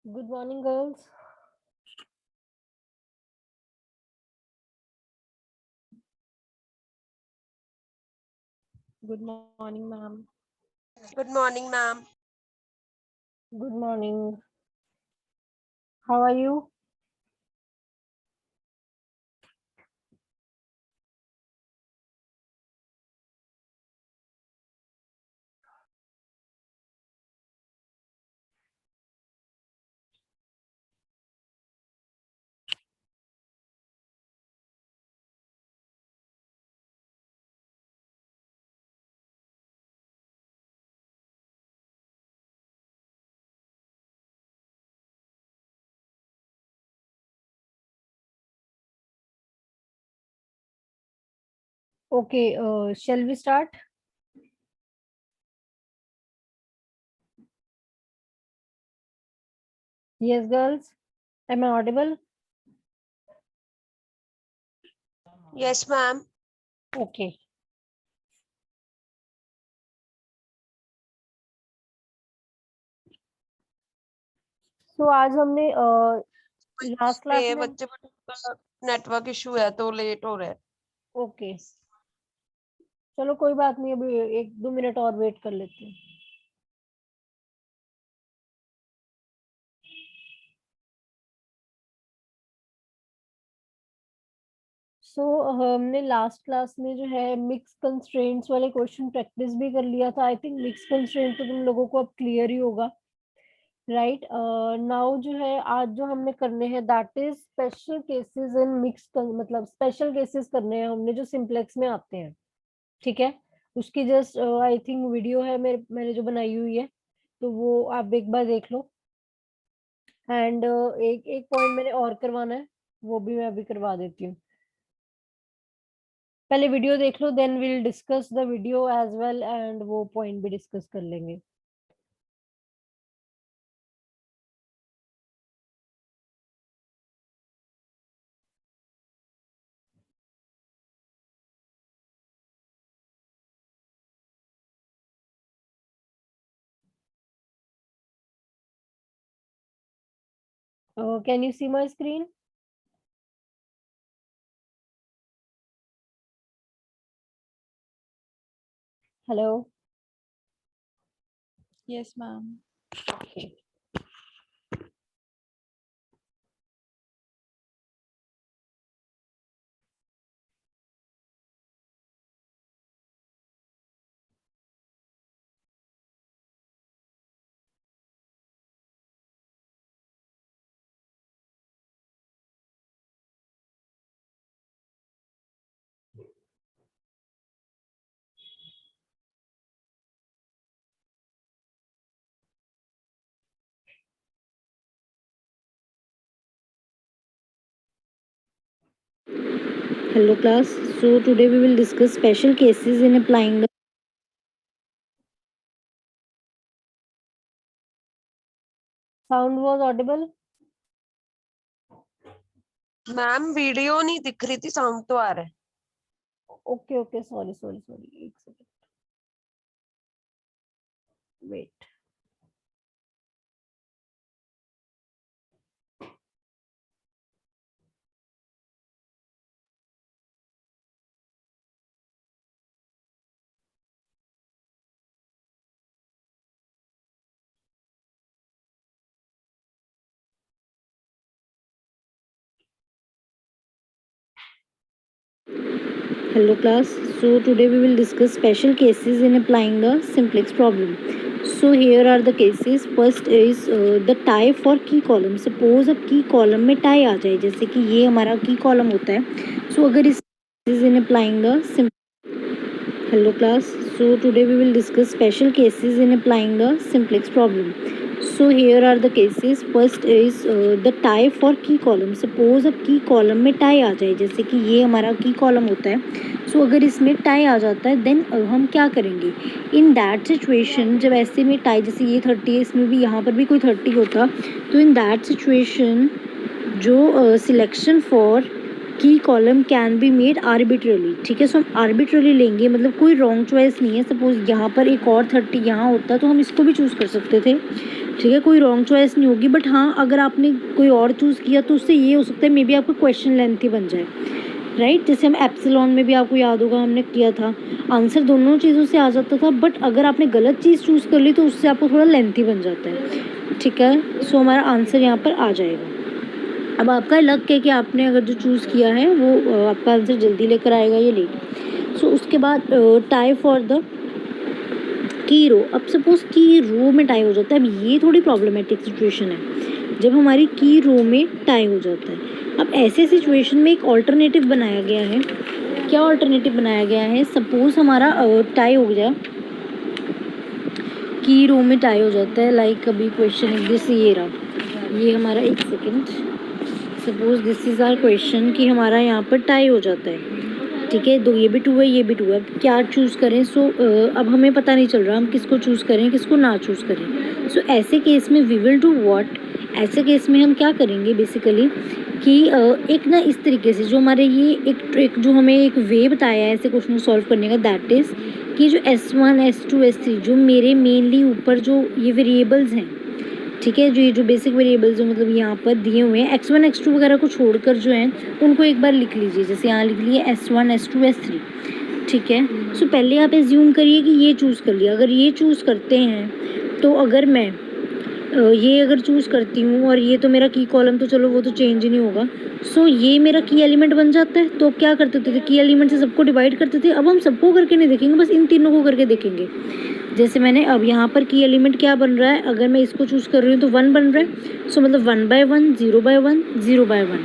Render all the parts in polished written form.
Good morning, girls. Good morning, ma'am. Good morning, ma'am. Good morning. How are you? Okay, shall we start? Yes, girls. Am I audible? Yes, ma'am. Okay. So आज हमने last class पे में बच्चे का network issue है तो late हो रहा है। ओके चलो कोई बात नहीं, अभी 1-2 मिनट और वेट कर लेते हैं। सो हमने लास्ट क्लास में जो है मिक्स कंस्ट्रेंट्स वाले क्वेश्चन प्रैक्टिस भी कर लिया था। आई थिंक मिक्स कंस्ट्रेंट तो तुम लोगों को अब क्लियर ही होगा, राइट? नाउ जो है आज जो हमने करने हैं that is special cases in mix, मतलब स्पेशल केसेस करने हैं हमने जो सिंप्लेक्स में आते हैं। ठीक है, उसकी जस्ट आई थिंक वीडियो है मैंने जो बनाई हुई है, तो वो आप एक बार देख लो। एंड एक एक पॉइंट मैंने और करवाना है, वो भी मैं अभी करवा देती हूँ। पहले वीडियो देख लो, then will discuss the video as well, and वो पॉइंट भी डिस्कस कर लेंगे। Can you see my screen? Hello? Yes, ma'am. Okay. Hello class, so today we will discuss special cases in applying the sound was audible. Ma'am video नहीं दिख रही थी, sound तो आ रहा है। Okay okay, sorry sorry sorry, एक second wait. Hello class, so today we will discuss special cases in applying the simplex problem. So here are the cases. First is the tie for key column. Suppose अब key column में tie आ जाए, जैसे कि ये हमारा key column होता है। So अगर इस is in applying the Hello class, so today we will discuss special cases in applying the simplex problem. So here are the cases. First is the tie for key column. Suppose अब key column में tie आ जाए, जैसे कि ये हमारा key column होता है। So अगर इसमें tie आ जाता है, then हम क्या करेंगे? In that situation, जब ऐसे में tie, जैसे ये 30 है, इसमें भी यहाँ पर भी कोई 30 होता, तो in that situation जो सिलेक्शन फॉर की column can be made arbitrarily. ठीक है, सो हम आर्बिट्रली लेंगे, मतलब कोई रॉन्ग चॉइस नहीं है। सपोज यहाँ पर एक और 30 यहाँ होता तो हम इसको भी चूज़ कर सकते थे, ठीक है, कोई रॉन्ग चॉइस नहीं होगी, बट हाँ अगर आपने कोई और चूज़ किया तो उससे ये हो सकता है मे बी आपका क्वेश्चन लेंथी बन जाए, राइट। जैसे हम एप्सिलॉन में भी आपको याद होगा हमने किया था, आंसर दोनों चीज़ों से आ जाता था, बट अगर आपने गलत चीज़ चूज़ कर ली तो उससे आपको थोड़ा लेंथी बन जाता है, ठीक है। सो हमारा आंसर यहाँ पर आ जाएगा। अब आपका लक है कि आपने अगर जो चूज़ किया है वो आपका आंसर जल्दी लेकर आएगा या लेट। सो उसके बाद टाई फॉर द की रो। अब सपोज की रो में टाई हो जाता है, अब ये थोड़ी प्रॉब्लमेटिक सिचुएशन है जब हमारी की रो में टाई हो जाता है। अब ऐसे सिचुएशन में एक ऑल्टरनेटिव बनाया गया है। क्या ऑल्टरनेटिव बनाया गया है? सपोज हमारा टाई हो गया, की रो में टाई हो जाता है, लाइक अभी क्वेश्चन एक दिस ये रहा, ये हमारा एक second, suppose this is our question कि हमारा यहाँ पर टाई हो जाता है, ठीक है। दो ये भी टू है, ये भी टू है, अब क्या चूज़ करें? सो अब हमें पता नहीं चल रहा हम किसको चूज़ करें किसको ना चूज़ करें। सो ऐसे केस में वी विल डू व्हाट, ऐसे केस में हम क्या करेंगे बेसिकली कि एक ना इस तरीके से जो हमारे ये एक जो हमें एक वे बताया है ऐसे क्वेश्चन को सॉल्व करने का, दैट इज़ कि जो S1 S2 S3 जो मेरे मेनली ऊपर जो ये वेरिएबल्स हैं, ठीक है, जो ये जो बेसिक वेरिएबल्स जो मतलब यहाँ पर दिए हुए हैं x1 x2 वगैरह को छोड़कर जो हैं उनको एक बार लिख लीजिए। जैसे यहाँ लिख लिए S1 S2 S3, ठीक है। सो पहले आप एज्यूम करिए कि ये चूज़ कर लिया। अगर ये चूज़ करते हैं तो अगर मैं ये अगर चूज़ करती हूँ और ये तो मेरा की कॉलम तो चलो वो तो चेंज ही नहीं होगा, सो ये मेरा की एलिमेंट बन जाता है। तो अब क्या करते थे, की एलिमेंट से सबको डिवाइड करते थे। अब हम सबको करके नहीं देखेंगे, बस इन तीनों को करके देखेंगे। जैसे मैंने अब यहाँ पर की एलिमेंट क्या बन रहा है, अगर मैं इसको चूज़ कर रही हूँ तो 1 बन रहा है। सो मतलब 1/1 0/1 0/1,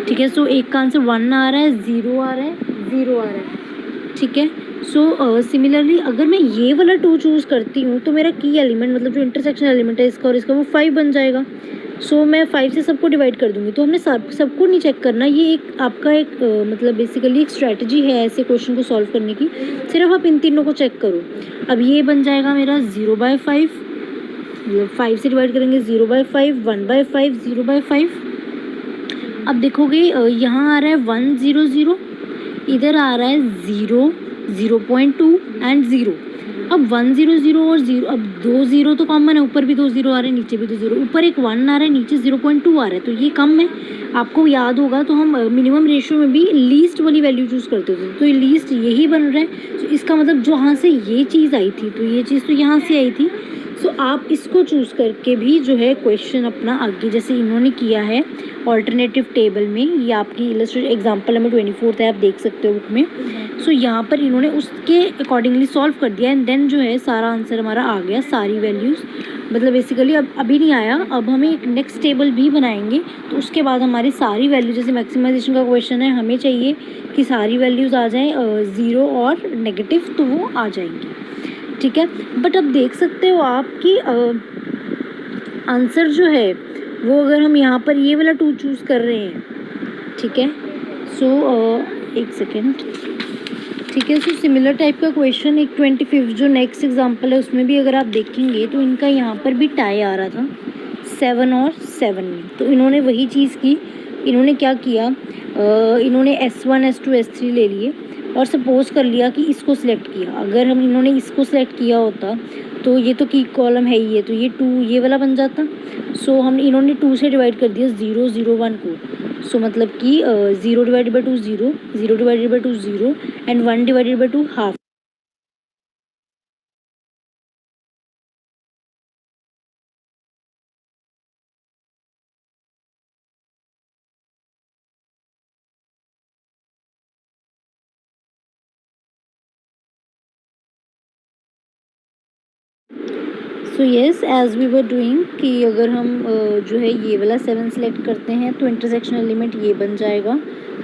ठीक है। सो एक का आंसर 1 आ रहा है, 0 आ रहा है, 0 आ रहा है, ठीक है। सो सिमिलरली अगर मैं ये वाला 2 चूज़ करती हूँ तो मेरा की एलिमेंट मतलब जो इंटरसेक्शन एलिमेंट है इसका और इसका वो 5 बन जाएगा। सो मैं 5 से सबको डिवाइड कर दूंगी। तो हमने सबको नहीं चेक करना, ये एक आपका एक मतलब बेसिकली एक स्ट्रैटेजी है ऐसे क्वेश्चन को सॉल्व करने की। सिर्फ आप इन तीनों को चेक करो। अब ये बन जाएगा मेरा 0/5, मतलब 5 से डिवाइड करेंगे 0/5, 1/5, 0/5। अब देखोगे यहाँ आ रहा है 1 0 0, इधर आ रहा है 0 0.2 एंड 0। अब 1 0 0 और 0, अब 2 0 तो कॉमन है, ऊपर भी 2 0 आ रहे हैं नीचे भी 2 0, ऊपर एक 1 आ रहा है नीचे 0.2 आ रहा है, तो ये कम है। आपको याद होगा तो हम मिनिमम रेशियो में भी लीस्ट वाली वैल्यू चूज़ करते थे, तो ये लीस्ट यही बन रहा है। तो इसका मतलब जो यहाँ से ये चीज़ आई थी तो ये चीज़ तो यहाँ से आई थी। सो आप इसको चूज़ करके भी जो है क्वेश्चन अपना आगे जैसे इन्होंने किया है ऑल्टरनेटिव टेबल में, ये आपकी इलस्ट्रेट एग्जाम्पल नंबर 24 है, आप देख सकते हो बुक में। सो यहाँ पर इन्होंने उसके अकॉर्डिंगली सॉल्व कर दिया एंड देन जो है सारा आंसर हमारा आ गया, सारी वैल्यूज़ मतलब बेसिकली अब अभी नहीं आया, अब हमें एक नेक्स्ट टेबल भी बनाएंगे तो उसके बाद हमारी सारी वैल्यू जैसे मैक्सिमाइजेशन का क्वेश्चन है हमें चाहिए कि सारी वैल्यूज़ आ जाएँ 0 और नेगेटिव, तो वो आ जाएंगी, ठीक है। बट अब देख सकते हो आप कि आंसर जो है वो अगर हम यहाँ पर ये वाला 2 चूज़ कर रहे हैं, ठीक है। सो एक सेकेंड, ठीक है। सो सिमिलर टाइप का क्वेश्चन एक 25 जो नेक्स्ट एग्जांपल है उसमें भी अगर आप देखेंगे तो इनका यहाँ पर भी टाई आ रहा था 7 और 7 में। तो इन्होंने वही चीज़ की, इन्होंने क्या किया, इन्होंने S1 S2 S3 ले लिए और सपोज कर लिया कि इसको सिलेक्ट किया। अगर हम इन्होंने इसको सिलेक्ट किया होता तो ये तो की कॉलम है ही है, तो ये 2 ये वाला बन जाता। सो हम इन्होंने 2 से डिवाइड कर दिया 0 0 1 को। सो मतलब कि 0 divided by 2 0, 0 divided by 2 0 and 1 divided by 2 half. So yes as we were doing कि अगर हम जो है ये वाला 7 सेलेक्ट करते हैं तो इंटरसेक्शन एलिमेंट ये बन जाएगा,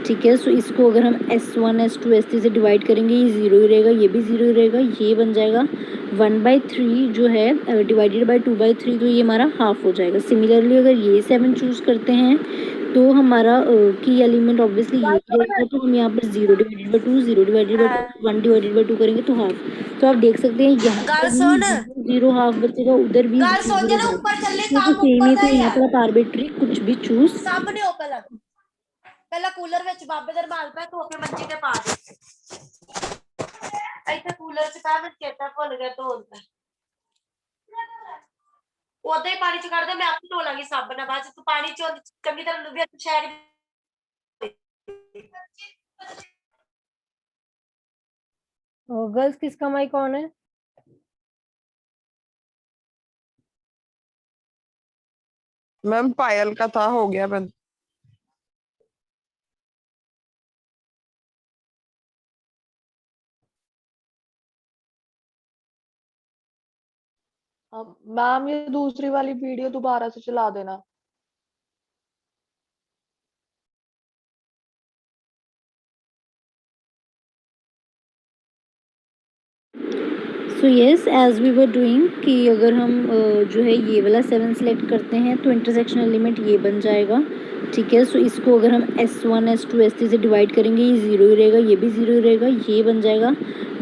ठीक है। सो इसको अगर हम S1 S2 S3 से डिवाइड करेंगे ये 0 ही रहेगा, ये भी 0 ही रहेगा, ये बन जाएगा 1/3 जो है डिवाइडेड बाई 2/3, तो ये हमारा हाफ हो जाएगा। सिमिलरली अगर ये 7 चूज़ करते हैं तो हमारा की एलिमेंट ऑब्वियसली ये रहेगा, तो हम यहाँ पर 0 divided by 2 0 divided by 2 1 divided by 2 करेंगे तो हाफ। तो आप देख सकते हैं यहाँ गल पर सुन भी 0 हाफ बचेगा, उधर भी गल 0 सुन 0 ना हाफ, ऊपर चले तो काम सेम ही। ऊपर तो ਦਾ ਹੀ यहाँ ਆ पर आप आर्बिट्री कुछ भी चूज ਸਾਹਮਣੇ ਹੋ ਪਹਿਲਾਂ ਕੂਲਰ ਵਿੱਚ ਬਾਬੇ ਦਾ ਰਮਾਲ ਪਾ ਧੋ ਕੇ ਮੰਜੀ ਤੇ ਪਾ ਦੇ ਇੱਥੇ ਕੂਲਰ ਚ ਪਾ ਮੈਂ ਚੇਤਾ ਭੁੱਲ ਗਿਆ ਧੋਣ ਦਾ ओदा ही पानी च कढ़ दे, मैं आपे धो लांगी साबन नाल, बाद च तू पानी चों चंगी तरह लुधिया शहर गर्ल्स किसका माइक ऑन है? मैम पायल का था, हो गया बंद। मैम ये दूसरी वाली वीडियो दोबारा से चला देना। So yes, as we were doing कि अगर हम जो है ये वाला 7 सेलेक्ट करते हैं तो इंटरसेक्शन एलिमेंट ये बन जाएगा, ठीक है। सो इसको अगर हम S1 S2 S3 से डिवाइड करेंगे, ये 0 ही रहेगा, ये भी 0 ही रहेगा, ये बन जाएगा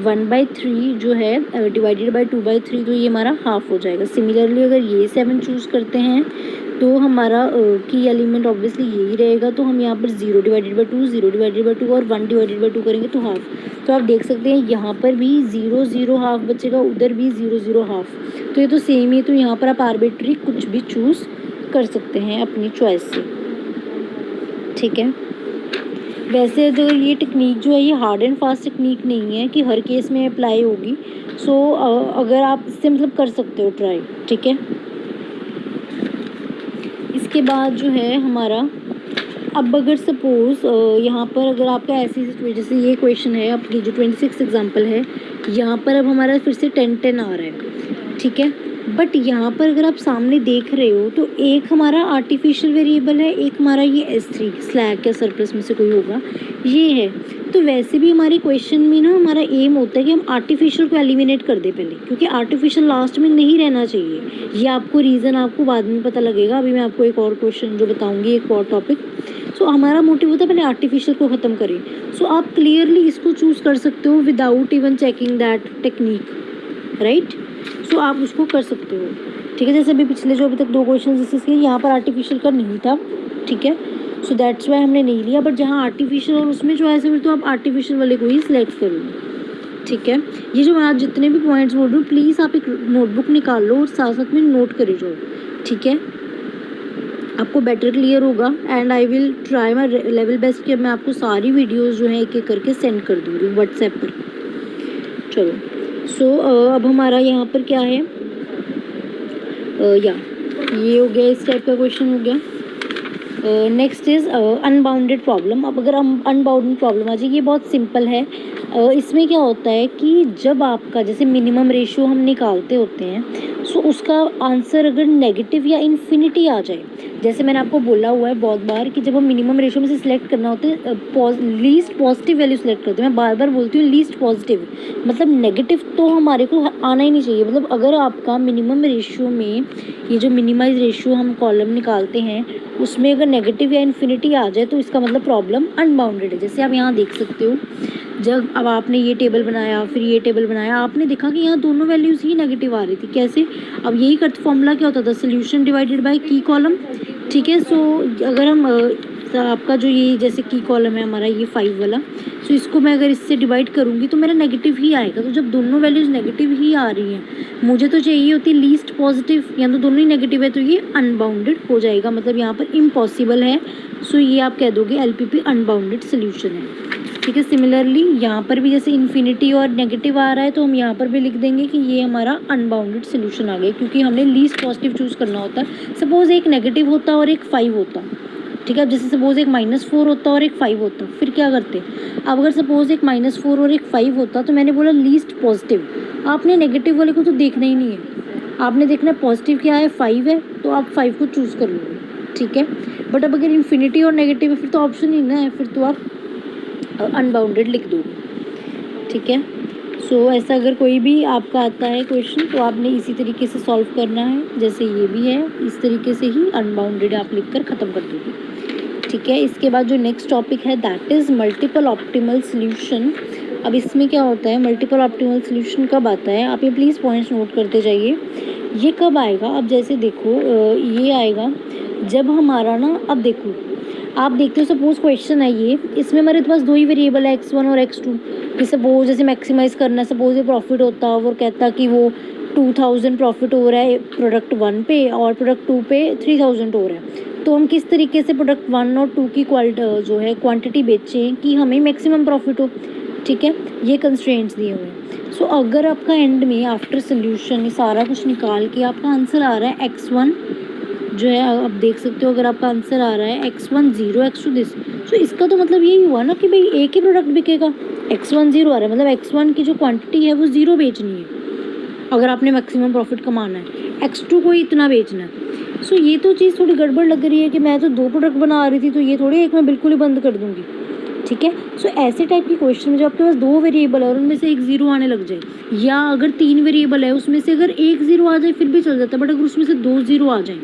1/3 जो है डिवाइडेड बाई 2/3, तो ये हमारा हाफ हो जाएगा। सिमिलरली अगर ये 7 चूज़ करते हैं तो हमारा की एलिमेंट ऑब्वियसली यही रहेगा, तो हम यहाँ पर 0 डिवाइडेड बाई 2, 0 डिवाइडेड बाई 2 और 1 डिवाइडेड बाई 2 करेंगे तो हाफ। तो आप देख सकते हैं यहाँ पर भी 0 0 हाफ बचेगा, उधर भी 0 0 हाफ, तो ये तो सेम ही। तो यहाँ पर आप आर्बिट्री कुछ भी चूज़ कर सकते हैं अपनी चॉइस से, ठीक है। वैसे जो ये टेक्निक जो है ये हार्ड एंड फास्ट टेक्निक नहीं है कि हर केस में अप्लाई होगी। सो अगर आप इससे मतलब कर सकते हो ट्राई, ठीक है। इसके बाद जो है हमारा, अब अगर सपोज़ यहाँ पर अगर आपका ऐसी सिचुएशन, जैसे ये क्वेश्चन है आपकी जो 26 एग्जाम्पल है, यहाँ पर अब हमारा फिर से 10-10 आ रहा है, ठीक है। बट यहाँ पर अगर आप सामने देख रहे हो तो एक हमारा आर्टिफिशियल वेरिएबल है, एक हमारा ये S3 स्लैग या सरप्लस में से कोई होगा ये है। तो वैसे भी हमारे क्वेश्चन में ना हमारा एम होता है कि हम आर्टिफिशियल को एलिमिनेट कर दें पहले, क्योंकि आर्टिफिशियल लास्ट में नहीं रहना चाहिए। ये आपको रीज़न आपको बाद में पता लगेगा, अभी मैं आपको एक और क्वेश्चन जो बताऊँगी, एक और टॉपिक। सो हमारा मोटिव होता है पहले आर्टिफिशियल को ख़त्म करें। सो आप क्लियरली इसको चूज़ कर सकते हो without even checking that technique, right. So आप उसको कर सकते हो, ठीक है। जैसे अभी पिछले जो अभी तक 2 क्वेश्चन डिस्कस किए, यहाँ पर आर्टिफिशियल का नहीं था, ठीक है। सो दैट्स वाई हमने नहीं लिया। बट जहाँ आर्टिफिशियल और उसमें चॉइस है तो आप आर्टिफिशियल वाले को ही सिलेक्ट कर लो, ठीक है। ये जो मैं आज जितने भी पॉइंट्स बोल रही हूँ, प्लीज़ आप एक नोटबुक निकाल लो और साथ साथ में नोट करे जाओ, ठीक है। आपको बेटर क्लियर होगा। And I will try my level best कि मैं आपको सारी वीडियोज़ जो है एक एक करके सेंड कर दूँगी व्हाट्सएप पर। चलो, सो अब हमारा यहाँ पर क्या है, या ये हो गया, इस टाइप का क्वेश्चन हो गया। Next is unbounded problem. अब अगर हम अनबाउंडेड प्रॉब्लम आ जाए, ये बहुत सिंपल है। इसमें क्या होता है कि जब आपका जैसे मिनिमम रेशियो हम निकालते होते हैं, सो उसका आंसर अगर नेगेटिव या इन्फिनिटी आ जाए, जैसे मैंने आपको बोला हुआ है बहुत बार कि जब हम मिनिमम रेशियो में से सिलेक्ट करना होता है लीस्ट पॉजिटिव वैल्यू सिलेक्ट करते हैं। मैं बार बार बोलती हूँ लीस्ट पॉजिटिव, मतलब नेगेटिव तो हमारे को आना ही नहीं चाहिए। मतलब अगर आपका मिनिमम रेशियो में ये जो मिनिमाइज रेशियो हम कॉलम निकालते हैं उसमें अगर नेगेटिव या इन्फिनिटी आ जाए तो इसका मतलब प्रॉब्लम अनबाउंडेड है। जैसे आप यहाँ देख सकते हो, जब अब आपने ये टेबल बनाया फिर ये टेबल बनाया, आपने देखा कि यहाँ दोनों वैल्यूज़ ही नेगेटिव आ रही थी। कैसे? अब यही करते फॉर्मूला क्या होता था, सोल्यूशन डिवाइडेड बाय की कॉलम, ठीक है। सो अगर हम आपका जो ये जैसे की कॉलम है हमारा ये 5 वाला, सो इसको मैं अगर इससे डिवाइड करूँगी तो मेरा नेगेटिव ही आएगा। तो जब दोनों वैल्यूज़ नेगेटिव ही आ रही हैं, मुझे तो चाहिए होती है लीस्ट पॉजिटिव, या तो दोनों ही नेगेटिव है तो ये अनबाउंडेड हो जाएगा, मतलब यहाँ पर इम्पॉसिबल है। सो ये आप कह दोगे LPP अनबाउंडेड सोल्यूशन है, ठीक है। सिमिलरली यहाँ पर भी जैसे इन्फिनिटी और नेगेटिव आ रहा है तो हम यहाँ पर भी लिख देंगे कि ये हमारा अनबाउंडेड सोल्यूशन आ गया, क्योंकि हमने लीस्ट पॉजिटिव चूज़ करना होता है। सपोज़ एक नेगेटिव होता और एक 5 होता, ठीक है। अब जैसे सपोज़ एक -4 होता और एक 5 होता, फिर क्या करते? अब अगर सपोज़ एक -4 और एक 5 होता तो मैंने बोला लीस्ट पॉजिटिव, आपने नेगेटिव वाले को तो देखना ही नहीं है, आपने देखना पॉजिटिव क्या है, 5 है, तो आप 5 को चूज़ कर लोगे, ठीक है। बट अब अगर इन्फिनिटी और नेगेटिव है फिर तो ऑप्शन ही ना है, फिर तो आप अनबाउंडेड लिख दोगे, ठीक है। सो ऐसा अगर कोई भी आपका आता है क्वेश्चन तो आपने इसी तरीके से सॉल्व करना है, जैसे ये भी है इस तरीके से ही अनबाउंडेड आप लिख कर ख़त्म कर दोगे, ठीक है। इसके बाद जो नेक्स्ट टॉपिक है that is multiple optimal solution. अब इसमें क्या होता है, मल्टीपल ऑप्टिमल सोल्यूशन कब आता है, आप ये प्लीज़ पॉइंट्स नोट करते जाइए। ये कब आएगा? अब जैसे देखो ये आएगा जब हमारा ना, अब देखो आप देखते हो सपोज़ क्वेश्चन है ये, इसमें हमारे पास 2 ही वेरिएबल है x1 और x2। कि सपोज जैसे मैक्सिमाइज़ करना, सपोज ये प्रॉफिट होता और कहता कि वो 2000 प्रॉफिट हो रहा है प्रोडक्ट 1 पे और प्रोडक्ट 2 पे 3000 हो रहा है, तो हम किस तरीके से प्रोडक्ट 1 और 2 की जो है क्वांटिटी बेचें कि हमें मैक्सिमम प्रॉफिट हो। ठीक है, ये कंस्ट्रेंट्स दिए हुए हैं। सो अगर आपका एंड में आफ्टर सोल्यूशन सारा कुछ निकाल के आपका आंसर आ रहा है x1 जो है, आप देख सकते हो अगर आपका आंसर आ रहा है x1 0 x2 दिस, तो इसका तो मतलब यही हुआ ना कि भाई एक ही प्रोडक्ट बिकेगा। x1 0 आ रहा है मतलब x1 की जो क्वांटिटी है वो 0 बेचनी है अगर आपने मैक्सिमम प्रॉफिट कमाना है, x2 को ही इतना बेचना है। सो ये तो चीज़ थोड़ी गड़बड़ लग रही है कि मैं तो 2 प्रोडक्ट बना रही थी, तो ये थोड़ी एक मैं बिल्कुल ही बंद कर दूंगी। ठीक है, सो ऐसे टाइप की क्वेश्चन में जब आपके पास 2 वेरिएबल है और उनमें से एक 0 आने लग जाए, या अगर 3 वेरिएबल है उसमें से अगर एक 0 आ जाए फिर भी चल जाता है, बट अगर उसमें से 2 0 आ जाए,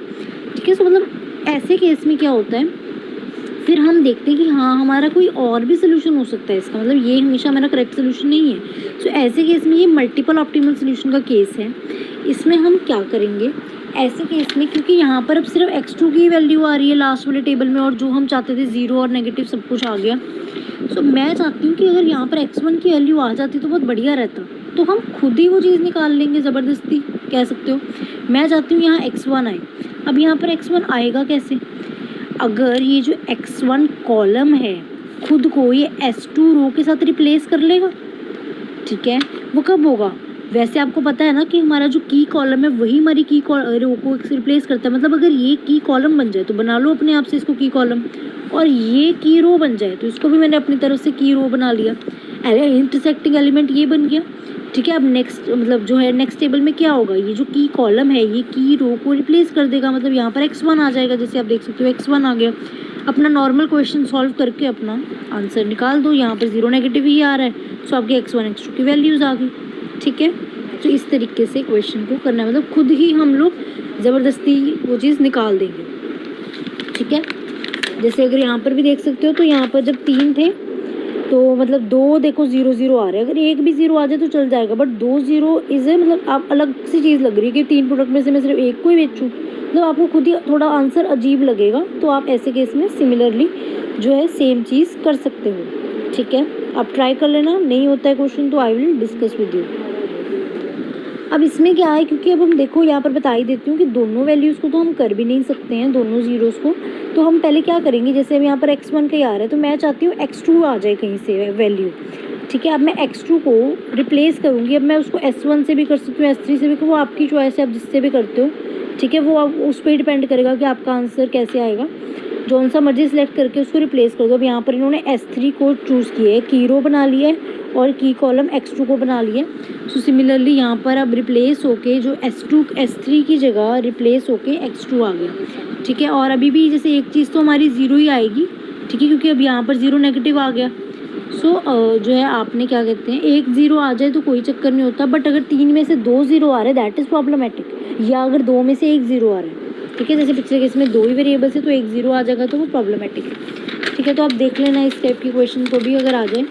ठीक है, सो मतलब ऐसे केस में क्या होता है, फिर हम देखते हैं कि हाँ हमारा कोई और भी सोल्यूशन हो सकता है इसका, मतलब ये हमेशा हमारा करेक्ट सोल्यूशन नहीं है। सो ऐसे केस में ये मल्टीपल ऑप्टिमल सोल्यूशन का केस है। इसमें हम क्या करेंगे ऐसे केस में, क्योंकि यहाँ पर अब सिर्फ x2 की वैल्यू आ रही है लास्ट वाले टेबल में और जो हम चाहते थे 0 और नेगेटिव सब कुछ आ गया। सो मैं चाहती हूँ कि अगर यहाँ पर x1 की वैल्यू आ जाती तो बहुत बढ़िया रहता, तो हम खुद ही वो चीज़ निकाल लेंगे ज़बरदस्ती, कह सकते हो। मैं चाहती हूँ यहाँ x1 आए। अब यहाँ पर x1 आएगा कैसे, अगर ये जो x1 कॉलम है खुद को ये s2 रो के साथ रिप्लेस कर लेगा। ठीक है, वो कब होगा, वैसे आपको पता है ना कि हमारा जो की कॉलम है वही हमारी की रो को रिप्लेस करता है। मतलब अगर ये की कॉलम बन जाए तो बना लो अपने आप से इसको की कॉलम, और ये की रो बन जाए तो इसको भी मैंने अपनी तरफ से की रो बना लिया। अरे इंटरसेक्टिंग एलिमेंट ये बन गया। ठीक है, अब नेक्स्ट मतलब जो है नेक्स्ट टेबल में क्या होगा, ये जो की कॉलम है ये की रो को रिप्लेस कर देगा, मतलब यहाँ पर x1 आ जाएगा। जैसे आप देख सकते हो x1 आ गया। अपना नॉर्मल क्वेश्चन सॉल्व करके अपना आंसर निकाल दो। यहाँ पर 0 नेगेटिव ही आ रहा है, सो आपके x1 x2 की वैल्यूज़ आ गई। ठीक है, तो इस तरीके से क्वेश्चन को करना है, मतलब खुद ही हम लोग ज़बरदस्ती वो चीज़ निकाल देंगे। ठीक है, जैसे अगर यहाँ पर भी देख सकते हो तो यहाँ पर जब 3 थे तो मतलब 2 देखो 0 0 आ रहे हैं, अगर एक भी 0 आ जाए तो चल जाएगा, बट 2 0 इज़ है मतलब आप अलग सी चीज़ लग रही है कि 3 प्रोडक्ट में से मैं सिर्फ एक को ही बेचूँ, मतलब आपको खुद ही थोड़ा आंसर अजीब लगेगा। तो आप ऐसे केस में सिमिलरली जो है सेम चीज़ कर सकते हो। ठीक है, आप ट्राई कर लेना, नहीं होता है क्वेश्चन तो I will discuss with you. अब इसमें क्या है, क्योंकि अब हम देखो यहाँ पर बता ही देती हूँ कि दोनों वैल्यूज़ को तो हम कर भी नहीं सकते हैं, दोनों ज़ीरोज़ को, तो हम पहले क्या करेंगे, जैसे अब यहाँ पर x1 का ही आ रहा है तो मैं चाहती हूँ x2 आ जाए कहीं से वैल्यू। ठीक है, अब मैं x2 को रिप्लेस करूँगी। अब मैं उसको s1 से भी कर सकती हूँ, s3 से भी, वो आपकी चॉइस है, आप जिससे भी करते हो। ठीक है, वो उस पर डिपेंड करेगा कि आपका आंसर कैसे आएगा, जौन सा मर्जी सेलेक्ट करके उसको रिप्लेस कर दो। अब यहाँ पर इन्होंने s3 को चूज़ किया है, की रो बना लिया है और की कॉलम x2 को बना लिया। सो सिमिलरली यहाँ पर अब रिप्लेस होके जो s3 की जगह रिप्लेस होके x2 आ गया। ठीक है, और अभी भी जैसे एक चीज़ तो हमारी 0 ही आएगी। ठीक है, क्योंकि अब यहाँ पर 0 नेगेटिव आ गया। सो जो है आपने क्या कहते हैं, एक 0 आ जाए तो कोई चक्कर नहीं होता, बट अगर 3 में से 2 0 आ रहे दैट इज़ प्रॉब्लमेटिक, या अगर 2 में से एक 0 आ रहा है। ठीक है, जैसे पिछले केस में 2 ही वेरिएबल से तो एक 0 आ जाएगा तो वो प्रॉब्लमेटिक है। ठीक है, तो आप देख लेना इस टाइप की क्वेश्चन को भी अगर आ जाए।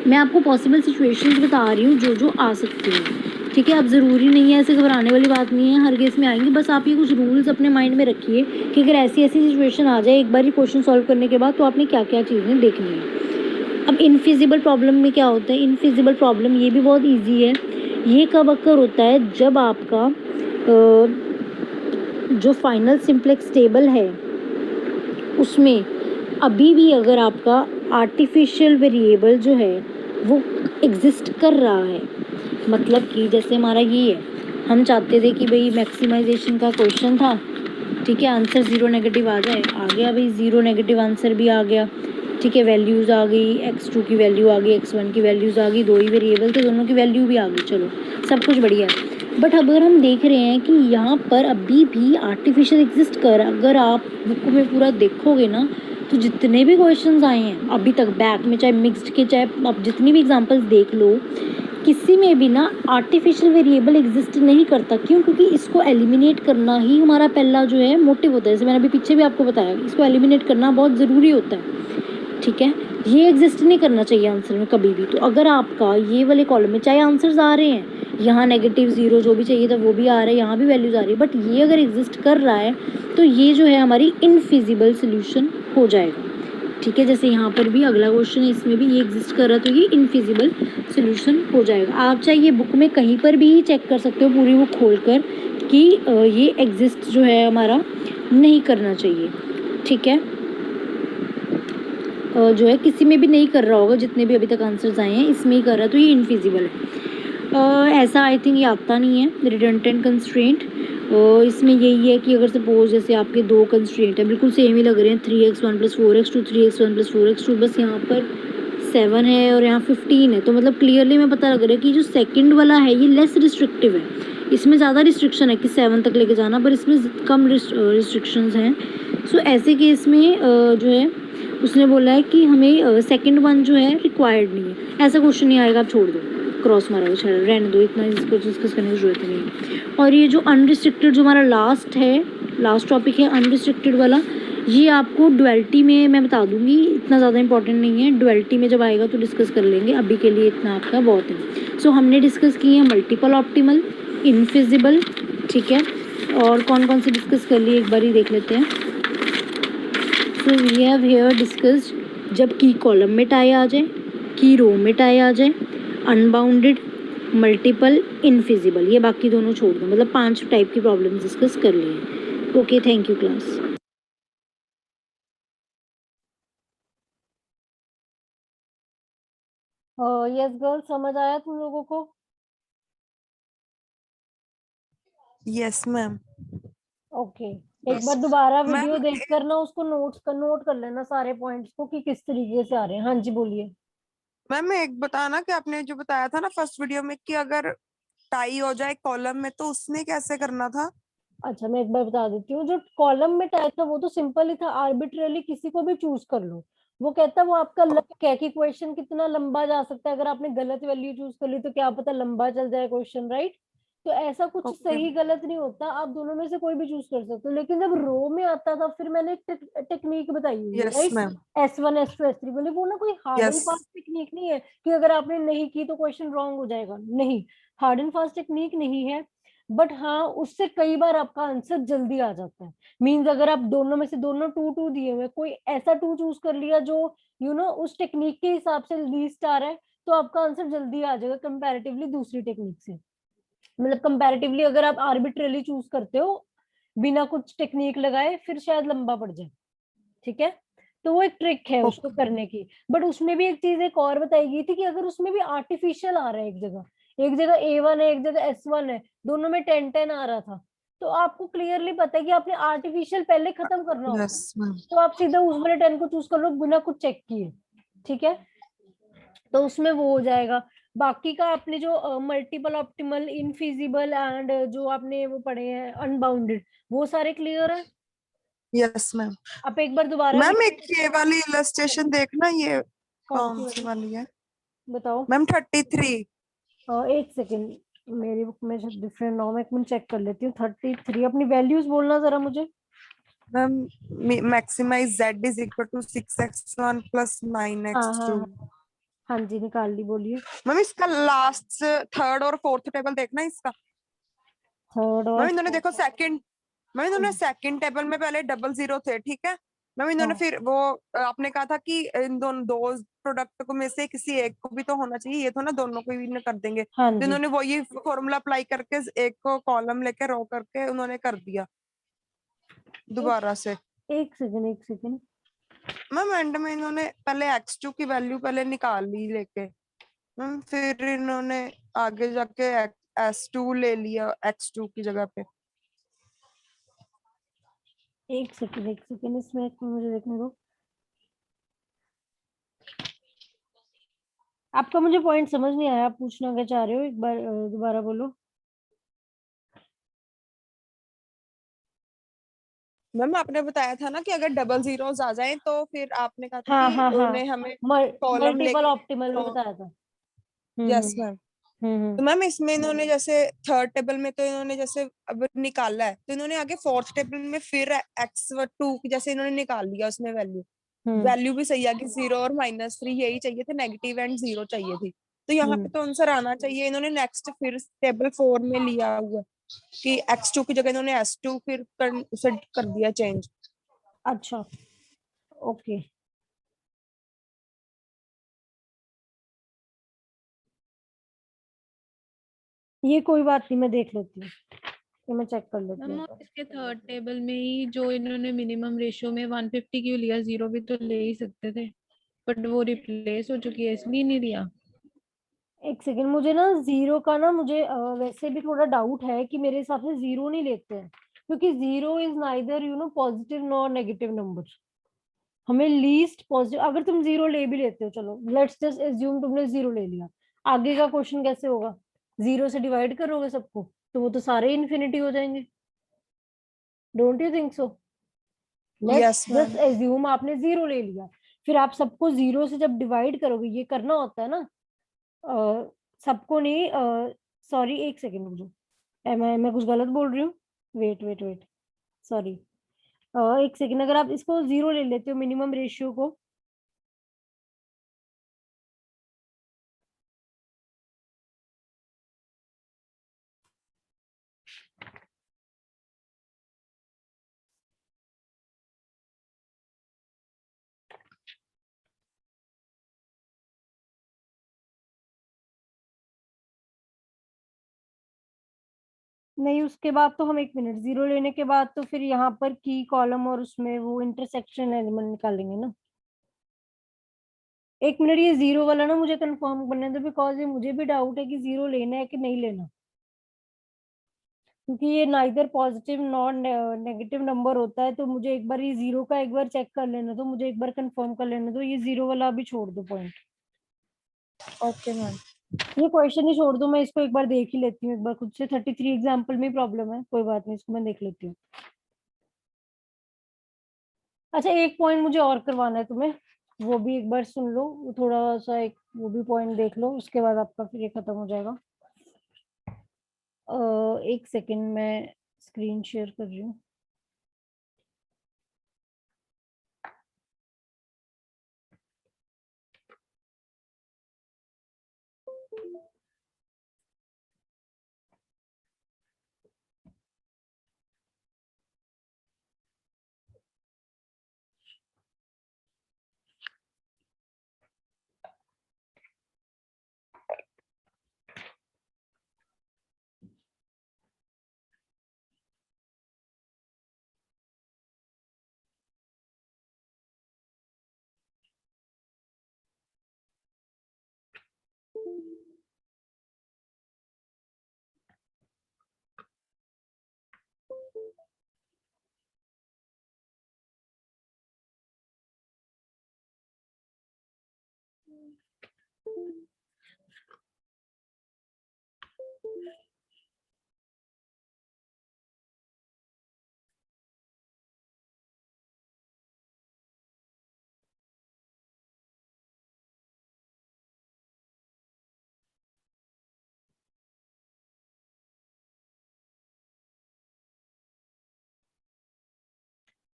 मैं आपको पॉसिबल सिचुएशंस बता रही हूँ जो आ सकती हैं। ठीक है, अब ज़रूरी नहीं है, ऐसे घबराने वाली बात नहीं है, हर केस में आएंगे। बस आप ये कुछ रूल्स अपने माइंड में रखिए कि अगर ऐसी सिचुएशन आ जाए एक बार ही क्वेश्चन सॉल्व करने के बाद तो आपने क्या क्या चीज़ें देखनी है। अब इनफिजिबल प्रॉब्लम में क्या होता है, इनफिजिबल प्रॉब्लम ये भी बहुत ईजी है। ये कब अक्कर होता है, जब आपका जो फाइनल सिंप्लेक्स टेबल है उसमें अभी भी अगर आपका आर्टिफिशियल वेरिएबल जो है वो एग्जिस्ट कर रहा है। मतलब कि जैसे हमारा ये है, हम चाहते थे कि भाई मैक्सिमाइजेशन का क्वेश्चन था। ठीक है, आंसर 0 नेगेटिव आ जाए, आ गया भाई 0 नेगेटिव आंसर भी आ गया। ठीक है, वैल्यूज़ आ गई, x2 की वैल्यू आ गई, x1 की वैल्यूज़ आ गई, 2 ही वेरिएबल थे, दोनों की वैल्यू भी आ गई, चलो सब कुछ बढ़िया है। बट अगर हम देख रहे हैं कि यहाँ पर अभी भी आर्टिफिशियल एग्जिस्ट कर, अगर आप बुक में पूरा देखोगे ना तो जितने भी क्वेश्चंस आए हैं अभी तक बैक में, चाहे मिक्स्ड के, चाहे आप जितनी भी एग्जांपल्स देख लो, किसी में भी ना आर्टिफिशियल वेरिएबल एग्जिस्ट नहीं करता। क्यों? क्योंकि इसको एलिमिनेट करना ही हमारा पहला जो है मोटिव होता है। जैसे मैंने अभी पीछे भी आपको बताया, इसको एलिमिनेट करना बहुत ज़रूरी होता है। ठीक है, ये एग्जिस्ट नहीं करना चाहिए आंसर में कभी भी। तो अगर आपका ये वाले कॉलम में चाहे आंसर्स आ रहे हैं, यहाँ नेगेटिव 0 जो भी चाहिए था वो भी आ रहा है, यहाँ भी वैल्यूज़ आ रही है, बट ये अगर एग्जिस्ट कर रहा है तो ये जो है हमारी इनफिजिबल सोल्यूशन हो जाएगा। ठीक है, जैसे यहाँ पर भी अगला क्वेश्चन है, इसमें भी ये एग्जिस्ट कर रहा है तो ये इनफिजिबल सोल्यूशन हो जाएगा। आप चाहे ये बुक में कहीं पर भी चेक कर सकते हो पूरी बुक खोलकर कि ये एग्जिस्ट जो है हमारा नहीं करना चाहिए। ठीक है, जो है किसी में भी नहीं कर रहा होगा, जितने भी अभी तक आंसर्स आए हैं इसमें ही कर रहा है तो ये इनफिजिबल है। ऐसा आई थिंक ये आता नहीं है रिडंडेंट कंस्ट्रेंट। इसमें यही है कि अगर सपोज जैसे आपके दो कंस्ट्रेंट है बिल्कुल सेम ही लग रहे हैं, 3x1 + 4x2 3x1 + 4x2, बस यहाँ पर 7 है और यहाँ 15 है, तो मतलब क्लियरली मैं पता लग रहा है कि जो सेकंड वाला है ये लेस रिस्ट्रिक्टिव है, इसमें ज़्यादा रिस्ट्रिक्शन है कि 7 तक लेके जाना, पर इसमें कम रिस्ट्रिक्शंस हैं। सो ऐसे केस में जो है उसने बोला है कि हमें सेकंड वन जो है रिक्वायर्ड नहीं है। ऐसा क्वेश्चन नहीं आएगा, आप छोड़ दो, क्रॉस मारा छाड़ा, रहने दो, इतना इसको डिस्कस करने की जरूरत नहीं है। और ये जो अनरिस्ट्रिक्टेड जो हमारा लास्ट टॉपिक है अनरिस्ट्रिक्टेड वाला, ये आपको डुअलिटी में मैं बता दूंगी, इतना ज़्यादा इंपॉर्टेंट नहीं है, डुअलिटी में जब आएगा तो डिस्कस कर लेंगे, अभी के लिए इतना आपका बहुत है। सो हमने डिस्कस किए हैं मल्टीपल ऑप्टिमल, इनफिजिबल, ठीक है, और कौन कौन से डिस्कस कर लिए एक बार ही देख लेते हैं। So we have here discussed जब की कॉलम में टाई आ जाए, की रो में टाई आ जाए, अनबाउंडेड, मल्टीपल, इनफिजिबल, ये बाकी दोनों छोड़ दो, मतलब 5 टाइप की प्रॉब्लम्स डिस्कस कर लिए। Okay, thank you class. Yes girl, समझ आया तुम लोगों को? Yes ma'am. ओके, एक बार दोबारा मैम वीडियो देख कर ना उसको नोट कर लेना सारे पॉइंट्स को कि किस तरीके से आ रहे हैं। हाँ जी बोलिए। मैम एक बताना कि आपने जो बताया था ना फर्स्ट वीडियो में कि अगर टाई हो जाए कॉलम में तो उसमें कैसे करना था? अच्छा, मैं एक बार बता देती हूँ। जो कॉलम में टाइप था वो तो सिंपल ही था, आर्बिट्रेरली किसी को भी चूज कर लो। वो कहता है वो आपका लक है कि क्वेश्चन कितना लंबा जा सकता है, अगर आपने गलत वैल्यू चूज कर ली तो क्या पता लंबा चल जाए क्वेश्चन, राइट? तो ऐसा कुछ ओके। सही गलत नहीं होता, आप दोनों में से कोई भी चूज कर सकते हो। लेकिन जब रो में आता था फिर मैंने एक टेक्निक बताई हुई है, yes right? Ma'am. S1 S2 S3 बोले, वो ना कोई hard and yes. Fast technique नहीं है कि अगर आपने नहीं की तो क्वेश्चन रॉन्ग हो जाएगा, नहीं, हार्ड एंड फास्ट टेक्निक नहीं है। बट हाँ, उससे कई बार आपका आंसर जल्दी आ जाता है। मींस अगर आप दोनों में से दोनों 2 2 दिए हुए, कोई ऐसा 2 चूज कर लिया जो उस टेक्निक के हिसाब से लीस्ट आ रहा है, तो आपका आंसर जल्दी आ जाएगा कंपैरेटिवली दूसरी टेक्निक से। मतलब कंपैरेटिवली अगर आप आर्बिट्रेरली चूज करते हो बिना कुछ टेक्निक लगाए, फिर शायद लंबा पड़ जाए। ठीक है, तो वो एक ट्रिक है उसको ओके। करने की। बट उसमें भी एक चीज एक और बताई गई थी कि अगर उसमें भी आर्टिफिशियल आ रहा है, एक जगह A1 है, एक जगह S1 है, दोनों में 10 10 आ रहा था, तो आपको क्लियरली पता है कि आपने आर्टिफिशियल पहले खत्म करना होता यस है, मैम। तो आप सीधा उस वाले 10 को चूज कर लो बिना कुछ चेक किए। ठीक है, तो उसमें वो हो जाएगा। बाकी का आपने जो मल्टीपल ऑप्टिमल, इनफिजिबल एंड जो आपने वो पढ़े हैं अनबाउंडेड, वो सारे क्लियर है। Yes ma'am. आप एक बार दोबारा मैम एक ये वाली इलस्ट्रेशन देखना, ये कौन सी कौन सी वाली वाली है? बताओ? मैम 33। एक सेकेंड, मेरी बुक में डिफरेंट नाम है, एक मिनट चेक कर लेती हूँ। 33 अपनी वैल्यूज बोलना जरा मुझे। Ma'am maximize z is equal to 6x1 + हाँ 9x2। हाँ हाँ, हाँ जी निकाल ली, बोलिए। मैम इसका लास्ट थर्ड और फोर्थ टेबल देखना इसका। थर्ड मैम और इन्होंने देखो fourth, सेकंड, मैम इन्होंने सेकंड टेबल में पहले 00 थे, ठीक है। मैम इन्होंने हाँ फिर वो आपने कहा था कि इन दोनों दो प्रोडक्ट को में से किसी एक को भी तो होना चाहिए, ये तो ना दोनों को ही कर देंगे, हाँ तो जी। इन्होंने वो ये फॉर्मूला अप्लाई करके एक को कॉलम लेके रो करके उन्होंने कर दिया एक दोबारा से। एक सेकेंड। मैम एंड में इन्होंने पहले x2 की वैल्यू पहले निकाल ली लेके, मैम फिर इन्होंने आगे जाके S2 ले लिया x2 की जगह पे। एक सेकेंड इसमें मुझे देखने दो। आपका मुझे पॉइंट समझ नहीं आया, आप पूछना क्या चाह रहे हो, एक बार दोबारा बोलो। मैम आपने बताया था ना कि अगर डबल जीरोस आ जाएं तो फिर आपने कहा था हाँ कि हाँ हाँ, उन्हें हमें कॉलम मल्टीपल लेके ऑप्टिमल में बताया था। Yes ma'am. हम्म। तो मैम इसमें इन्होंने जैसे थर्ड टेबल में तो इन्होंने जैसे अब निकाला है, तो इन्होंने आगे फोर्थ टेबल में फिर x2 की जैसे इन्होंने निकाल लिया उसमें वैल्यू, हम्म वैल्यू भी सही आ गई, 0 और -3 यही चाहिए थे, नेगेटिव एंड 0 चाहिए थी, तो यहाँ पे हम्म। तो आंसर आना चाहिए। इन्होंने नेक्स्ट फिर टेबल 4 में लिया हुआ कि x2 की जगह इन्होंने s2 फिर उसे कर दिया चेंज। अच्छा, ओके। ये कोई बात नहीं, मैं देख लेती हूँ, ये मैं चेक कर लेती मैम हूँ। और इसके थर्ड टेबल में ही जो इन्होंने मिनिमम रेशियो में 150 क्यों लिया, 0 भी तो ले ही सकते थे, बट वो रिप्लेस हो चुकी है इसलिए नहीं लिया। एक सेकेंड, मुझे ना जीरो का ना मुझे वैसे भी थोड़ा डाउट है कि मेरे हिसाब से जीरो नहीं लेते हैं, क्योंकि zero is neither positive nor negative number. हमें लीस्ट पॉजिटिव, अगर तुम जीरो ले भी लेते हो, चलो लेट्स जस्ट एज्यूम तुमने जीरो ले लिया, आगे का क्वेश्चन कैसे होगा? जीरो से डिवाइड करोगे सबको, तो वो तो सारे इन्फिनिटी हो जाएंगे। Don't you think so? Let's yes just ma'am. Assume आपने जीरो ले लिया, फिर आप सबको जीरो से जब डिवाइड करोगे, ये करना होता है ना, सबको नहीं, सॉरी एक सेकेंड रुको, मैं कुछ गलत बोल रही हूँ, वेट वेट वेट, सॉरी, एक सेकेंड, अगर आप इसको जीरो ले लेते हो मिनिमम रेशियो को, नहीं उसके बाद तो हम, एक मिनट, जीरो लेने के बाद तो फिर यहाँ पर की कॉलम और उसमें वो इंटरसेक्शन एलिमेंट निकालेंगे ना। एक मिनट, ये जीरो वाला ना मुझे कंफर्म करने दो, बिकॉज ये मुझे भी डाउट है कि जीरो लेना है कि नहीं लेना, क्योंकि ये neither positive nor negative number होता है, तो मुझे एक बार ये जीरो का एक बार चेक कर लेना दो, मुझे एक बार कंफर्म कर लेना दो, ये जीरो वाला अभी छोड़ दो पॉइंट, ओके मैम। ये क्वेश्चन ही छोड़ दो, मैं इसको एक बार देख ही लेती हूँ एक बार खुद से, 33 एग्जाम्पल में प्रॉब्लम है, कोई बात नहीं, इसको मैं देख लेती हूँ। अच्छा एक पॉइंट मुझे और करवाना है तुम्हें, वो भी एक बार सुन लो, वो थोड़ा सा एक वो भी पॉइंट देख लो, उसके बाद आपका फिर ये खत्म हो जाएगा। एक सेकंड, मैं स्क्रीन शेयर कर रही हूँ।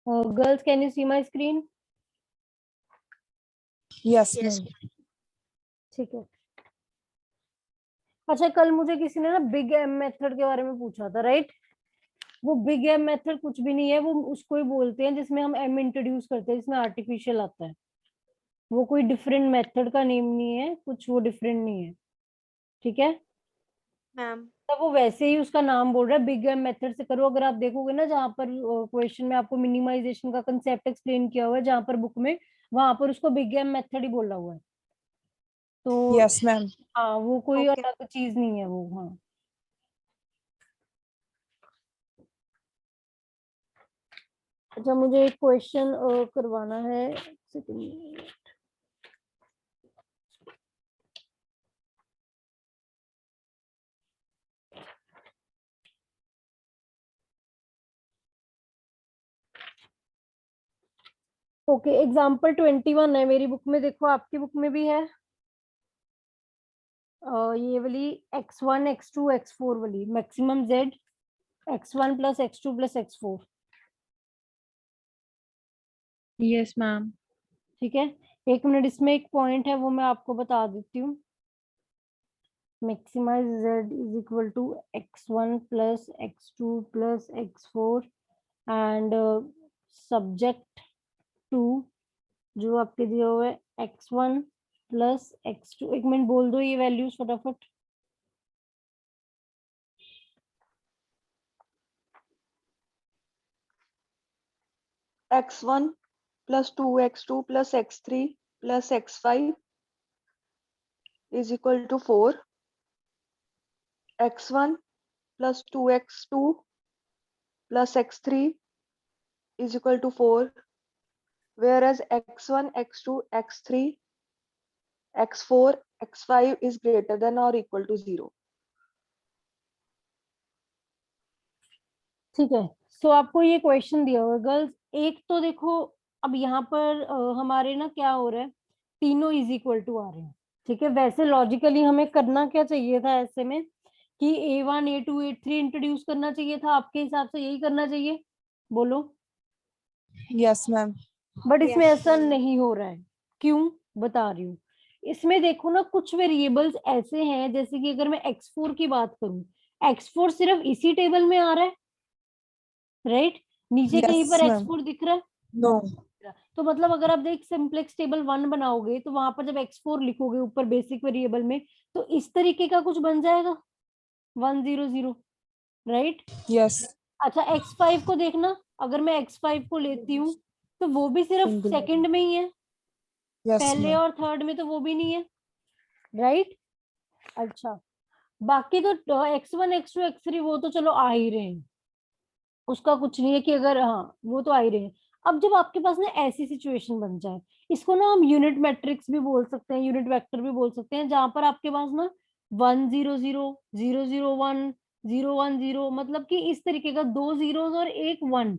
Girls, can you see my screen? Yes ma'am. ठीक है। अच्छा कल मुझे किसी ने ना बिग एम मेथड के बारे में पूछा था, राइट? वो बिग एम मेथड कुछ भी नहीं है, वो उसको ही बोलते हैं जिसमें हम एम इंट्रोड्यूस करते हैं, जिसमें आर्टिफिशियल आता है, वो कोई डिफरेंट मेथड का नेम नहीं है, कुछ वो डिफरेंट नहीं है, ठीक है? मैम। तब वो वैसे ही उसका नाम बोल रहा है, बिग एम मेथड से करो। अगर आप देखोगे ना, जहाँ पर क्वेश्चन में आपको मिनिमाइजेशन का कंसेप्ट एक्सप्लेन किया हुआ है, जहाँ पर बुक में, वहां पर उसको बिग एम मेथड ही बोला हुआ है, तो यस मैम। हाँ वो कोई ओके। अलग चीज नहीं है वो, हाँ। अच्छा मुझे एक क्वेश्चन करवाना है, सेकंड। ओके, एग्जाम्पल 21 है मेरी बुक में, देखो आपकी बुक में भी है। ये वाली x1 x2 x4 वाली, maximum z x1 plus x2 plus x4, yes ma'am. ठीक है? एक मिनट, इसमें एक पॉइंट है वो मैं आपको बता देती हूँ। Maximize z is equal to x1 plus x2 plus x4 and subject to जो आपके दिए हुए x1 प्लस x2, एक मिनट बोल दो ये वैल्यूज फटाफट। x1 plus 2x2 plus x3 plus x5 is equal to 4. x1 plus 2x2 plus x3 is equal to 4, whereas x1, x2, x3, x4, x5 is greater than or equal to 0. ठीक है, सो आपको ये question दिया हुआ girls. एक तो देखो अब यहाँ पर हमारे ना क्या हो रहा है, तीनों इज इक्वल टू आ रहे हैं। ठीक है, वैसे लॉजिकली हमें करना क्या चाहिए था ऐसे में कि A1 A2 A3 इंट्रोड्यूस करना चाहिए था, आपके हिसाब से यही करना चाहिए, बोलो। Yes ma'am. बट इसमें Yes, ऐसा ma'am. नहीं हो रहा है, क्यों बता रही हूँ। इसमें देखो ना कुछ वेरिएबल्स ऐसे हैं, जैसे कि अगर मैं x4 की बात करूं, x4 सिर्फ इसी टेबल में आ रहा है, राइट? नीचे कहीं Yes, पर ma'am. x4 दिख रहा है? नो। तो मतलब अगर आप देख सिंप्लेक्स टेबल 1 बनाओगे तो वहां पर जब x4 लिखोगे ऊपर बेसिक वेरिएबल में, तो इस तरीके का कुछ बन जाएगा 100, राइट? यस। अच्छा x5 को देखना, अगर मैं x5 को लेती हूँ तो वो भी सिर्फ Single. सेकंड में ही है, यस पहले मैम। और थर्ड में तो वो भी नहीं है, राइट? अच्छा, बाकी तो x1 x2 x3 वो तो चलो आ ही रहे हैं, उसका कुछ नहीं है कि अगर, हाँ वो तो आ ही रहे हैं। अब जब आपके पास ना ऐसी सिचुएशन बन जाए, इसको ना हम यूनिट मैट्रिक्स भी बोल सकते हैं, यूनिट वेक्टर भी बोल सकते हैं, जहां पर आपके पास ना 1 0 0 0 0 1 0 1 0, मतलब कि इस तरीके का 2 जीरोस और एक 1,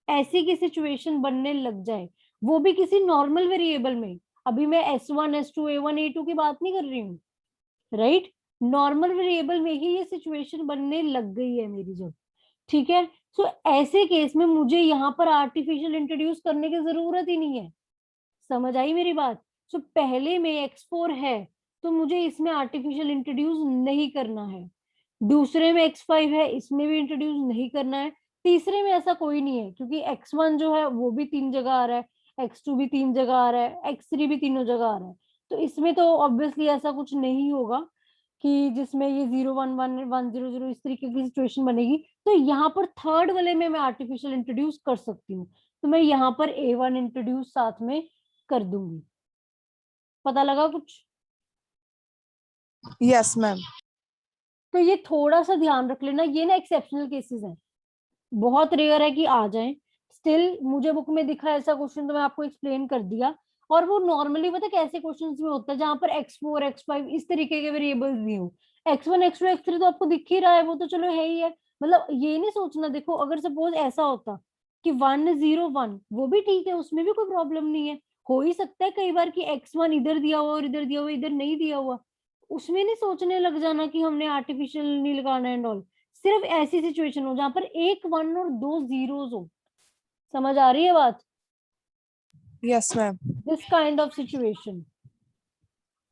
ऐसी की सिचुएशन बनने लग जाए, वो भी किसी नॉर्मल वेरिएबल में। अभी मैं S1 S2 A1 A2 की बात नहीं कर रही हूँ, राइट? नॉर्मल वेरिएबल में ही ये सिचुएशन बनने लग गई है मेरी जब, ठीक है? सो ऐसे केस में मुझे यहाँ पर आर्टिफिशियल इंट्रोड्यूस करने की जरूरत ही नहीं है, समझ आई मेरी बात? सो पहले में x4 है तो मुझे इसमें आर्टिफिशियल इंट्रोड्यूस नहीं करना है, दूसरे में x5 है इसमें भी इंट्रोड्यूस नहीं करना है, तीसरे में ऐसा कोई नहीं है क्योंकि x1 जो है वो भी 3 जगह आ रहा है, x2 भी 3 जगह आ रहा है, x3 भी तीनों जगह आ रहा है, तो इसमें तो ऑब्वियसली ऐसा कुछ नहीं होगा कि जिसमें ये 0 1 1 1 0 0 इस तरीके की सिचुएशन बनेगी। तो यहाँ पर थर्ड वाले में मैं आर्टिफिशियल इंट्रोड्यूस कर सकती हूँ, तो मैं यहाँ पर A1 इंट्रोड्यूस साथ में कर दूंगी। पता लगा कुछ? Yes ma'am. तो ये थोड़ा सा ध्यान रख लेना, ये ना एक्सेप्शनल केसेस हैं, बहुत रेयर है कि आ जाएं। स्टिल मुझे बुक में दिखा ऐसा क्वेश्चन तो मैं आपको एक्सप्लेन कर दिया, और वो नॉर्मली पता कैसे क्वेश्चंस में होता है जहां पर x4 x5 इस तरीके के वेरिएबल्स भी हो, x1 x2 x3 तो आपको दिख ही रहा है, वो तो चलो है ही है। मतलब ये नहीं सोचना, देखो अगर सपोज ऐसा होता कि 1 0 1 वो भी ठीक है, उसमें भी कोई प्रॉब्लम नहीं है, हो ही सकता है कई बार कि x1 इधर दिया हुआ और इधर दिया हुआ इधर नहीं दिया हुआ, उसमें नहीं सोचने लग जाना कि हमने आर्टिफिशियल नहीं लगाना एंड ऑल। सिर्फ ऐसी सिचुएशन हो जहां पर एक 1 और 2 जीरोस हो, समझ आ रही है बात? Yes ma'am. This kind of situation,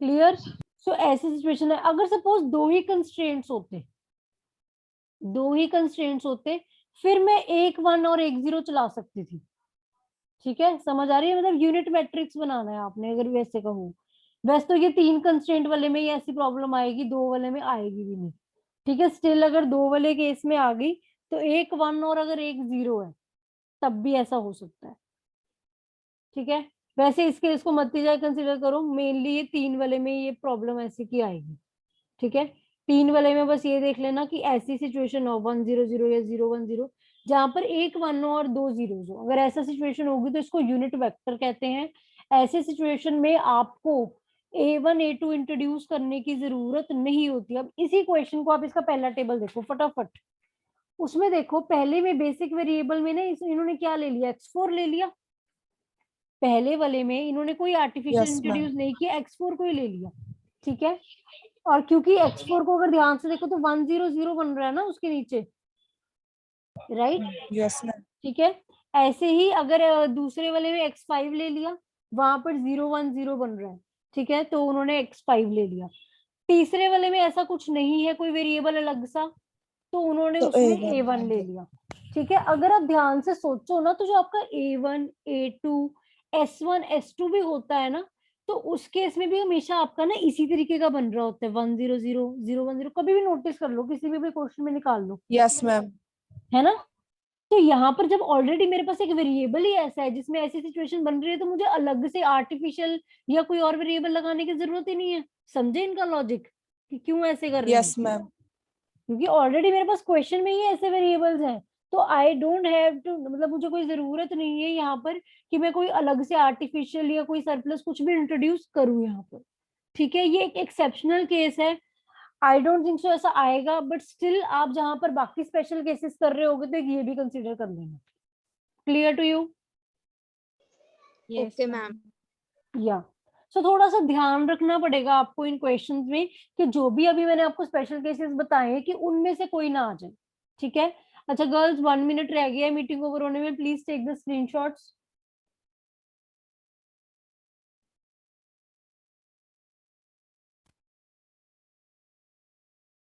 clear? So ऐसी सिचुएशन है, अगर सपोज दो ही कंस्ट्रेंट्स होते फिर मैं एक 1 और एक 0 चला सकती थी, ठीक है? समझ आ रही है? मतलब यूनिट मैट्रिक्स बनाना है आपने अगर वैसे कहूँ। वैसे तो ये 3 कंस्ट्रेंट वाले में ही ऐसी प्रॉब्लम आएगी, 2 वाले में आएगी भी नहीं, ठीक है? स्टिल अगर 2 वाले केस में आ गई तो एक 1 और अगर एक 0 है तब भी ऐसा हो सकता है, ठीक है? वैसे इस केस को मत ही जाए कंसिडर करो, मेनली ये 3 वाले में ये प्रॉब्लम ऐसी की आएगी, ठीक है? 3 वाले में बस ये देख लेना कि ऐसी सिचुएशन हो 1 0 0 या 0 1 0 जहां पर एक 1 और 2 जीरोस हो, अगर ऐसा सिचुएशन होगी तो इसको यूनिट वेक्टर कहते हैं। ऐसे सिचुएशन में आपको A1 A2 इंट्रोड्यूस करने की जरूरत नहीं होती। अब इसी क्वेश्चन को आप इसका पहला टेबल देखो फटाफट, उसमें देखो पहले में बेसिक वेरिएबल में ना इन्होंने क्या ले लिया, x4 ले लिया, पहले वाले में इन्होंने कोई आर्टिफिशियल Yes, ma'am. इंट्रोड्यूस नहीं किया, x4 को ही ले लिया, ठीक है? और क्योंकि x4 को अगर ध्यान से देखो तो 1 0 0 बन रहा है ना उसके नीचे, राइट? Yes ma'am. ठीक है, ऐसे ही अगर दूसरे वाले में x5 ले लिया, वहां पर 0 1 0 बन रहा है, ठीक है? तो उन्होंने x5 ले लिया। तीसरे वाले में ऐसा कुछ नहीं है कोई वेरिएबल अलग सा, तो उन्होंने तो उसमें A1 A1 ले लिया, ठीक है? अगर आप ध्यान से सोचो ना तो जो आपका A1 A2 S1 S2 भी होता है ना, तो उस केस में भी हमेशा आपका ना इसी तरीके का बन रहा होता है 1 0 0 0 1 0, कभी भी नोटिस कर लो, किसी भी क्वेश्चन में निकाल लो, यस मैम। है ना? तो यहाँ पर जब ऑलरेडी मेरे पास एक वेरिएबल ही ऐसा है जिसमें ऐसी सिचुएशन बन रही है, तो मुझे अलग से आर्टिफिशियल या कोई और वेरिएबल लगाने की जरूरत ही नहीं है। समझे इनका लॉजिक कि क्यों ऐसे कर रहे हैं? Yes ma'am. क्योंकि ऑलरेडी मेरे पास क्वेश्चन में ही ऐसे वेरिएबल्स हैं, तो आई डोंट हैव टू, मतलब मुझे कोई जरूरत नहीं है यहाँ पर कि मैं कोई अलग से आर्टिफिशियल या कोई सरप्लस कुछ भी इंट्रोड्यूस करूँ यहाँ पर। ठीक है, ये एक एक्सेप्शनल केस है, आई डोंट थिंक सो ऐसा आएगा, बट स्टिल आप जहां पर बाकी स्पेशल केसेस कर रहे होगे तो ये भी कंसीडर कर लेना। Clear to you? Okay ma'am. या सो थोड़ा सा ध्यान रखना पड़ेगा आपको इन क्वेश्चंस में कि जो भी अभी मैंने आपको स्पेशल केसेस बताए कि उनमें से कोई ना आ जाए। ठीक है, अच्छा गर्ल्स 1 मिनट रह गया है मीटिंग ओवर होने में, प्लीज टेक द स्क्रीनशॉट्स।